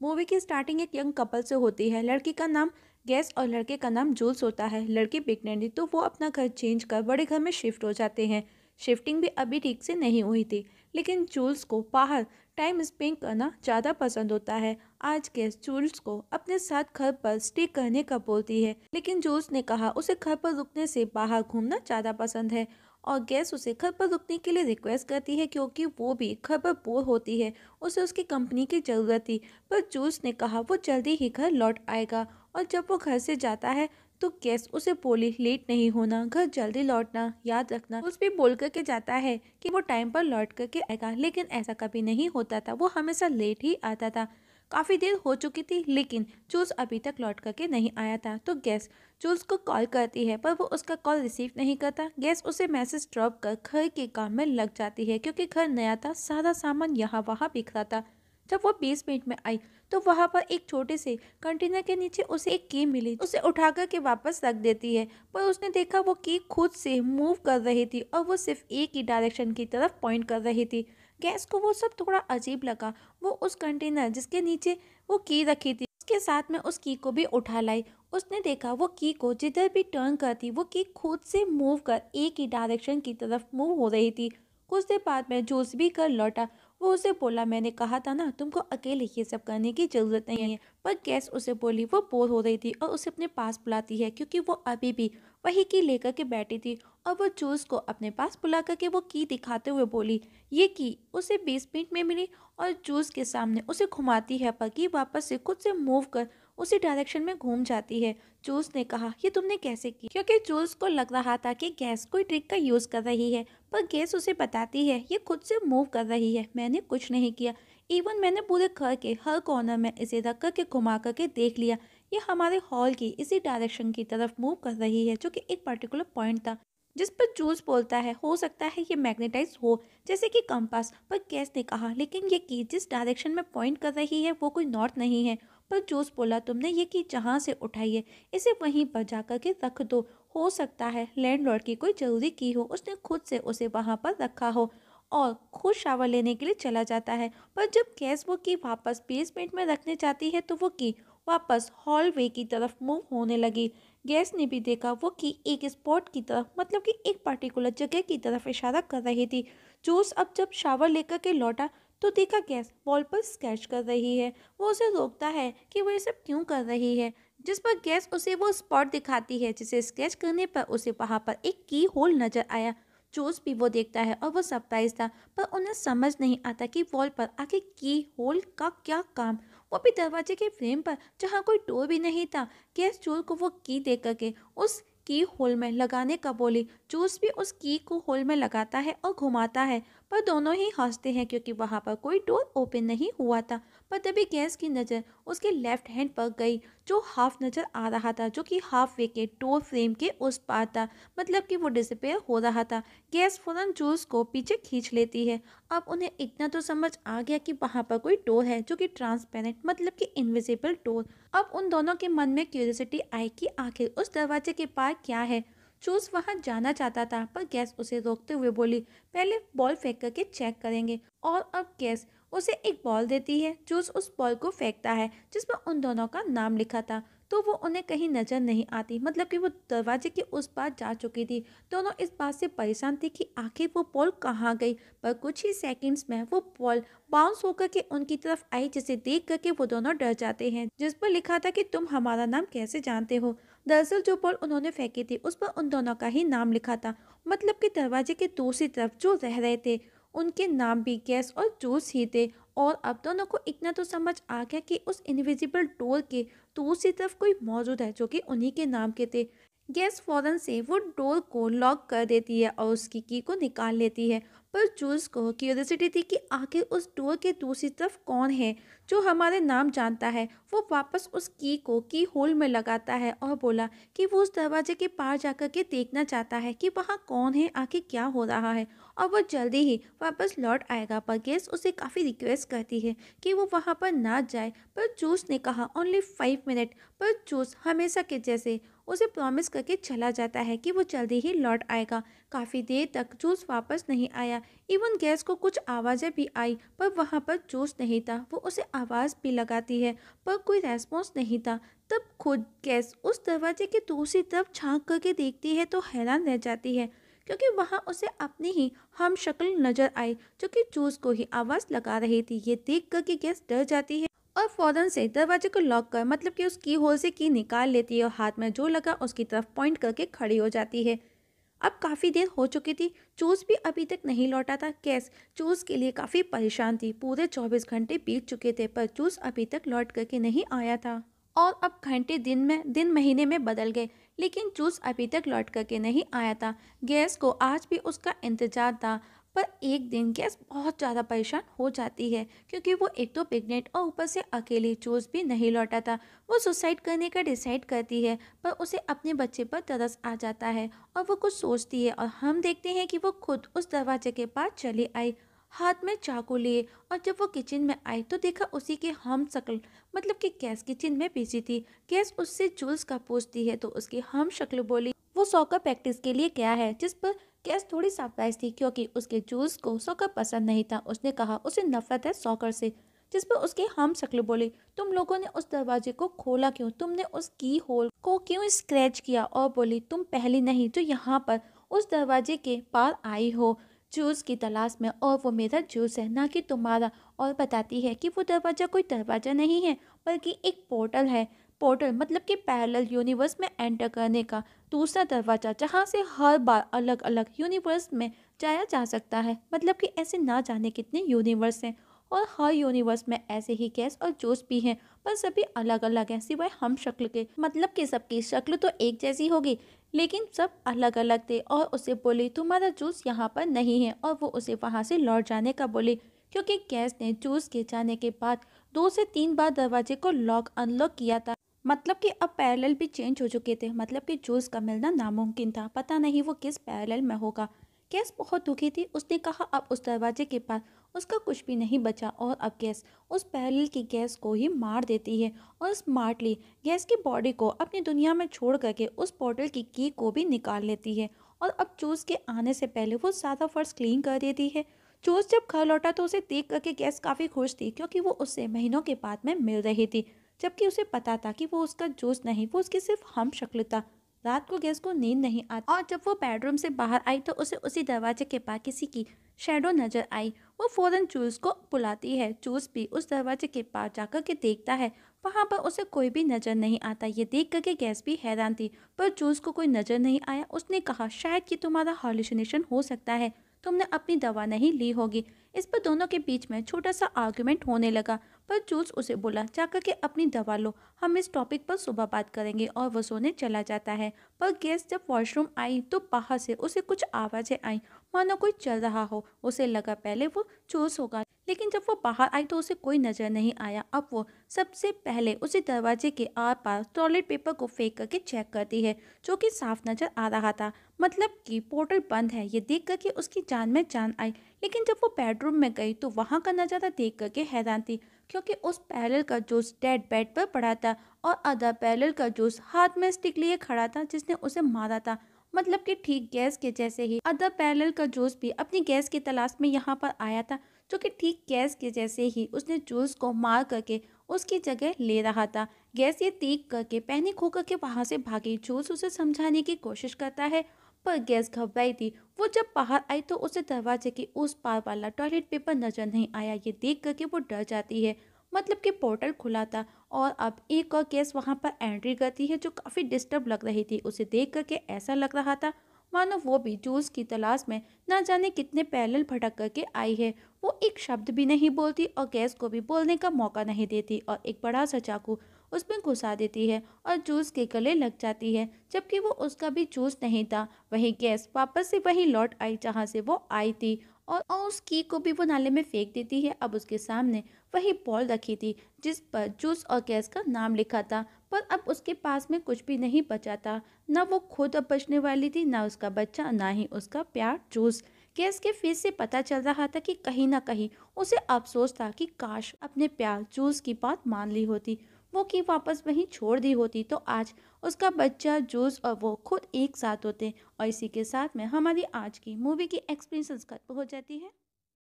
Movie की starting एक young couple से होती है। लड़की का नाम गैस और लड़के का नाम जूल्स होता है। लड़की प्रेग्नेंट थी तो वो अपना घर चेंज कर बड़े घर में शिफ्ट हो जाते हैं। शिफ्टिंग भी अभी ठीक से नहीं हुई थी, लेकिन जूल्स को बाहर टाइम स्पेंड करना ज़्यादा पसंद होता है। आज गैस जूल्स को अपने साथ घर पर स्टे करने का बोलती है, लेकिन जूल्स ने कहा उसे घर पर रुकने से बाहर घूमना ज़्यादा पसंद है। और गैस उसे घर पर रुकने के लिए रिक्वेस्ट करती है क्योंकि वो भी घर पर बोर होती है। उसे उसकी कंपनी की ज़रूरत थी। पर जूस ने कहा वो जल्दी ही घर लौट आएगा। और जब वो घर से जाता है तो गैस उसे बोली लेट नहीं होना, घर जल्दी लौटना याद रखना। जूस भी बोल करके जाता है कि वो टाइम पर लौट करके आएगा, लेकिन ऐसा कभी नहीं होता था। वो हमेशा लेट ही आता था। काफ़ी देर हो चुकी थी, लेकिन जूस अभी तक लौट करके नहीं आया था। तो गैस जूस को कॉल करती है, पर वो उसका कॉल रिसीव नहीं करता। गैस उसे मैसेज ड्रॉप कर घर के काम में लग जाती है, क्योंकि घर नया था, सारा सामान यहाँ वहाँ बिखरा था। जब वो 20 मिनट में आई तो वहां पर एक छोटे से कंटेनर के नीचे उसे एक की मिली। उसे उठा कर के वापस रख देती है, पर उसने देखा वो की खुद से मूव कर रही थी और वो सिर्फ एक ही डायरेक्शन की तरफ पॉइंट कर रही थी। गैस को वो सब थोड़ा अजीब लगा। वो उस कंटेनर जिसके नीचे वो की रखी थी उसके साथ में उस की को भी उठा लाई। उसने देखा वो की को जिधर भी टर्न करती वो की खुद से मूव कर एक ही डायरेक्शन की तरफ मूव हो रही थी। कुछ देर बाद में जूस भी कर लौटा। वो उसे बोला मैंने कहा था ना तुमको अकेले ये सब करने की जरूरत नहीं है। पर गैस उसे बोली वो बोर हो रही थी और उसे अपने पास बुलाती है, क्योंकि वो अभी भी वही की लेकर के बैठी थी। और वो जूस को अपने पास बुला करके वो की दिखाते हुए बोली ये की उसे 20 मिनट में मिली। और जूस के सामने उसे घुमाती है, पर की वापस से खुद से मूव कर उसी डायरेक्शन में घूम जाती है। जूस ने कहा ये तुमने कैसे की, क्योंकि जूस को लग रहा था कि गैस कोई ट्रिक का यूज कर रही है। पर गैस उसे बताती है ये खुद से मूव कर रही है, मैंने कुछ नहीं किया। इवन मैंने पूरे घर के हर कॉर्नर में इसे रख करके घुमा करके देख लिया। ये हमारे हॉल की इसी डायरेक्शन की तरफ मूव कर रही है, जो कि एक पर्टिकुलर पॉइंट था। जिस पर जूस बोलता है हो सकता है ये मैग्नेटाइज हो, जैसे कि कंपास। पर गैस ने कहा लेकिन ये की जिस डायरेक्शन में पॉइंट कर रही है वो कोई नॉर्थ नहीं है। पर जूस बोला तुमने ये की जहाँ से उठाई है इसे वहीं पर जा करके रख दो। हो सकता है लैंडलॉर्ड की कोई जरूरी की हो, उसने खुद से उसे वहां पर रखा हो। और खुद शावर लेने के लिए चला जाता है। पर जब गैस वो की वापस बेसमेंट में रखने जाती है तो वो की वापस हॉलवे की तरफ मूव होने लगी। गैस ने भी देखा वो की एक स्पॉट की तरफ, मतलब कि एक पर्टिकुलर जगह की तरफ इशारा कर रही थी। जूस अब जब शावर लेकर के लौटा तो देखा गैस वॉल पर स्केच कर रही है। वो उसे रोकता है कि वो ये सब क्यों कर रही है, जिस पर गैस उसे वो स्पॉट दिखाती है जिसे स्केच करने पर उसे वहां पर एक की होल नजर आया। जोस भी वो देखता है और वो सरप्राइज था, पर उन्हें समझ नहीं आता कि वॉल पर आखिर की होल का क्या काम। वो भी दरवाजे के फ्रेम पर जहाँ कोई डोर भी नहीं था। गैस जोल को वो की दे करके उस की होल में लगाने का बोली। जूस भी उस की को होल में लगाता है और घुमाता है, पर दोनों ही हंसते हैं क्योंकि वहां पर कोई डोर ओपन नहीं हुआ था। पर तभी गैस की नज़र उसके लेफ्ट हैंड पर गई, जो हाफ नज़र आ रहा था, जो कि हाफ वे के डोर फ्रेम के उस पार था, मतलब कि वो डिसअपेयर हो रहा था। गैस फौरन जूस को पीछे खींच लेती है। अब उन्हें इतना तो समझ आ गया कि वहां पर कोई डोर है जो कि ट्रांसपेरेंट, मतलब कि इनविजिबल डोर। अब उन दोनों के मन में क्यूरियोसिटी आई कि आखिर उस दरवाजे के पार क्या है। जूस वहां जाना चाहता था, पर गैस उसे रोकते हुए बोली पहले बॉल फेंक करके चेक करेंगे। और अब गैस उसे एक बॉल देती है। जूस उस बॉल को फेंकता है जिस पर उन दोनों का नाम लिखा था, तो वो उन्हें कहीं नजर नहीं आती, मतलब कि वो दरवाजे के उस पार जा चुकी थी। दोनों इस बात से परेशान थे कि आखिर वो बॉल कहाँ गई। पर कुछ ही सेकंड्स में वो बॉल बाउंस होकर के उनकी तरफ आई, जिसे देख करके वो दोनों डर जाते हैं, जिस पर लिखा था कि तुम हमारा नाम कैसे जानते हो। दरअसल जो बॉल उन्होंने फेंकी थी उस पर उन दोनों का ही नाम लिखा था, मतलब कि दरवाजे के दूसरी तरफ जो रह रहे थे उनके नाम भी गैस और जूस ही थे। और अब दोनों को इतना तो समझ आ गया कि उस इनविजिबल डोर के दूसरी तरफ कोई मौजूद है जो कि उन्हीं के नाम के थे। गैस फौरन से वो डोर को लॉक कर देती है और उसकी की को निकाल लेती है। पर जूस को क्यूरियोसिटी थी कि आखिर उस डोर के दूसरी तरफ कौन है जो हमारे नाम जानता है। वो वापस उस की को की होल में लगाता है और बोला कि वो उस दरवाजे के पार जाकर के देखना चाहता है कि वहाँ कौन है, आखिर क्या हो रहा है। और वो जल्दी ही वापस लौट आएगा। पर गेस उसे काफ़ी रिक्वेस्ट करती है कि वो वहाँ पर ना जाए, पर जूस ने कहा ओनली 5 मिनट। पर जूस हमेशा के जैसे उसे प्रॉमिस करके चला जाता है कि वो जल्दी ही लौट आएगा। काफ़ी देर तक जूस वापस नहीं आया। इवन गैस को कुछ आवाज़ें भी आई पर वहाँ पर जूस नहीं था। वो उसे आवाज़ भी लगाती है पर कोई रेस्पॉन्स नहीं था। तब खुद गैस उस दरवाजे की दूसरी तरफ झांक करके देखती है तो हैरान रह जाती है, क्योंकि वहाँ उसे अपनी ही हम शक्ल नजर आई जो कि जूस को ही आवाज़ लगा रही थी। ये देख कर कि गैस डर जाती है और फौरन से दरवाजे को लॉक कर मतलब कि उस की होल से की निकाल लेती है और हाथ में जो लगा उसकी तरफ पॉइंट करके खड़ी हो जाती है। अब काफ़ी देर हो चुकी थी, जूस भी अभी तक नहीं लौटा था। गैस जूस के लिए काफ़ी परेशान थी। पूरे 24 घंटे बीत चुके थे पर जूस अभी तक लौट करके नहीं आया था। और अब घंटे दिन महीने में बदल गए, लेकिन जूस अभी तक लौट करके नहीं आया था। गैस को आज भी उसका इंतजार था। पर एक दिन गैस बहुत ज़्यादा परेशान हो जाती है, क्योंकि वो एक तो प्रेग्नेंट और ऊपर से अकेली। जूस भी नहीं लौटा था। वो सुसाइड करने का डिसाइड करती है पर उसे अपने बच्चे पर तरस आ जाता है और वो कुछ सोचती है और हम देखते हैं कि वो खुद उस दरवाजे के पास चली आई हाथ में चाकू लिए। और जब वो किचन में आई तो देखा उसी के हम शक्ल मतलब कि गैस किचन में बिजी थी। गैस उससे जूल्स का पूछती है तो उसकी हम शक्ल बोली वो सॉकर प्रैक्टिस के लिए गया है, जिस पर गैस थोड़ी सरप्राइज थी क्योंकि उसके जूल्स को सॉकर पसंद नहीं था। उसने कहा उसे नफरत है सॉकर से, जिस पर उसके हम शक्ल बोली तुम लोगों ने उस दरवाजे को खोला क्यों, तुमने उस की होल को क्यों स्क्रैच किया। और बोली तुम पहली नहीं जो यहाँ पर उस दरवाजे के पार आई हो जूस की तलाश में, और वो मेरा जूस है ना कि तुम्हारा। और बताती है कि वो दरवाज़ा कोई दरवाज़ा नहीं है बल्कि एक पोर्टल है। पोर्टल मतलब कि पैरेलल यूनिवर्स में एंटर करने का दूसरा दरवाज़ा, जहाँ से हर बार अलग अलग यूनिवर्स में जाया जा सकता है। मतलब कि ऐसे ना जाने कितने यूनिवर्स हैं और हर यूनिवर्स में ऐसे ही गैस और जूस भी हैं, पर सभी अलग अलग हैं सिवाय हम शक्ल के। मतलब कि सबकी शक्ल तो एक जैसी होगी लेकिन सब अलग अलग थे। और उसे बोली तुम्हारा जूस यहाँ पर नहीं है, और वो उसे वहाँ से लौट जाने का बोली, क्योंकि गैस ने जूस के जाने के बाद 2 से 3 बार दरवाजे को लॉक अनलॉक किया था। मतलब कि अब पैरेलल भी चेंज हो चुके थे। मतलब कि जूस का मिलना नामुमकिन था। पता नहीं वो किस पैरेलल में होगा। गैस बहुत दुखी थी। उसने कहा अब उस दरवाजे के पास उसका कुछ भी नहीं बचा और अब गैस उस पैरेलल की गैस को ही मार देती है और स्मार्टली गैस की बॉडी को अपनी दुनिया में छोड़ करके उस पोर्टल की को भी निकाल लेती है। और अब जूस के आने से पहले वो सारा फर्श क्लीन कर देती है। जूस जब घर लौटा तो उसे देख करके गैस काफ़ी खुश थी, क्योंकि वो उससे महीनों के बाद में मिल रही थी, जबकि उसे पता था कि वो उसका जूस नहीं, वो उसकी सिर्फ हम शक्ल था। रात को गैस को नींद नहीं आती और जब वो बेडरूम से बाहर आई तो उसे उसी दरवाजे के पास किसी की शैडो नजर आई। वो फौरन जूस को बुलाती है। जूस भी उस दरवाजे के पास जाकर के देखता है, वहां पर उसे कोई भी नजर नहीं आता। ये देख करके गैस भी हैरान थी, पर जूस को कोई नजर नहीं आया। उसने कहा शायद कि तुम्हारा हॉल्यूसिनेशन हो सकता है, तुमने अपनी दवा नहीं ली होगी। इस पर दोनों के बीच में छोटा सा आर्गुमेंट होने लगा, पर जूस उसे बोला जाकर के अपनी दवा लो, हम इस टॉपिक पर सुबह बात करेंगे, और वो सोने चला जाता है। पर गैस जब वॉशरूम आई तो बाहर से उसे कुछ आवाज़ें आई, मानो कोई चल रहा हो। उसे लगा पहले वो जूस होगा, लेकिन जब वो बाहर आई तो उसे कोई नजर नहीं आया। अब वो सबसे पहले उसी दरवाजे के आर पार टॉयलेट पेपर को फेंक करके चेक करती है, जो कि साफ नजर आ रहा था। मतलब कि पोर्टल बंद है। ये देख करके उसकी जान में जान आई। लेकिन जब वो बेडरूम में गई तो वहाँ का नज़ारा देख करके हैरान थी, क्योंकि उस पैरेलल का जूस डेड बेड पर पड़ा था और अदर पैरेलल का जूस हाथ में स्टिक लिए खड़ा था जिसने उसे मारा था। मतलब कि ठीक गैस के जैसे ही अदर पैरेलल का जूस भी अपनी गैस की तलाश में यहाँ पर आया था, जो कि ठीक गैस के जैसे ही उसने जूस को मार करके उसकी जगह ले रहा था। गैस ये देख करके पैनिक होकर के वहाँ से भागी। जूस उसे समझाने की कोशिश करता है पर गैस घबराई थी। वो जब बाहर आई तो उसे दरवाजे के उस पार वाला टॉयलेट पेपर नजर नहीं आया। ये देख करके वो डर जाती है। मतलब कि पोर्टल खुला था और अब एक और गैस वहां पर एंट्री करती है, जो काफ़ी डिस्टर्ब लग रही थी। उसे देख करके ऐसा लग रहा था मानो वो भी जूस की तलाश में ना जाने कितने पैरेलल भटक करके आई है। वो एक शब्द भी नहीं बोलती और गैस को भी बोलने का मौका नहीं देती, और एक बड़ा सा चाकू उसमें घुसा देती है और जूस के गले लग जाती है, जबकि वो उसका भी जूस नहीं था। वही गैस वापस से वही लौट आई जहाँ से वो आई थी, और उस की को भी वो नाले में फेंक देती है। अब उसके सामने वही बॉल रखी थी जिस पर जूस और गैस का नाम लिखा था, पर अब उसके पास में कुछ भी नहीं बचा था। ना वो खुद अब बचने वाली थी, ना उसका बच्चा, ना ही उसका प्यार जूस। गैस के फेस से पता चल रहा था कि कहीं ना कहीं उसे अफसोस था कि काश अपने प्यार जूस की बात मान ली होती। वो की वापस वहीं छोड़ दी होती तो आज उसका बच्चा जूस और वो खुद एक साथ होते। और इसी के साथ में हमारी आज की मूवी की एक्सपीरियंस खत्म हो जाती है।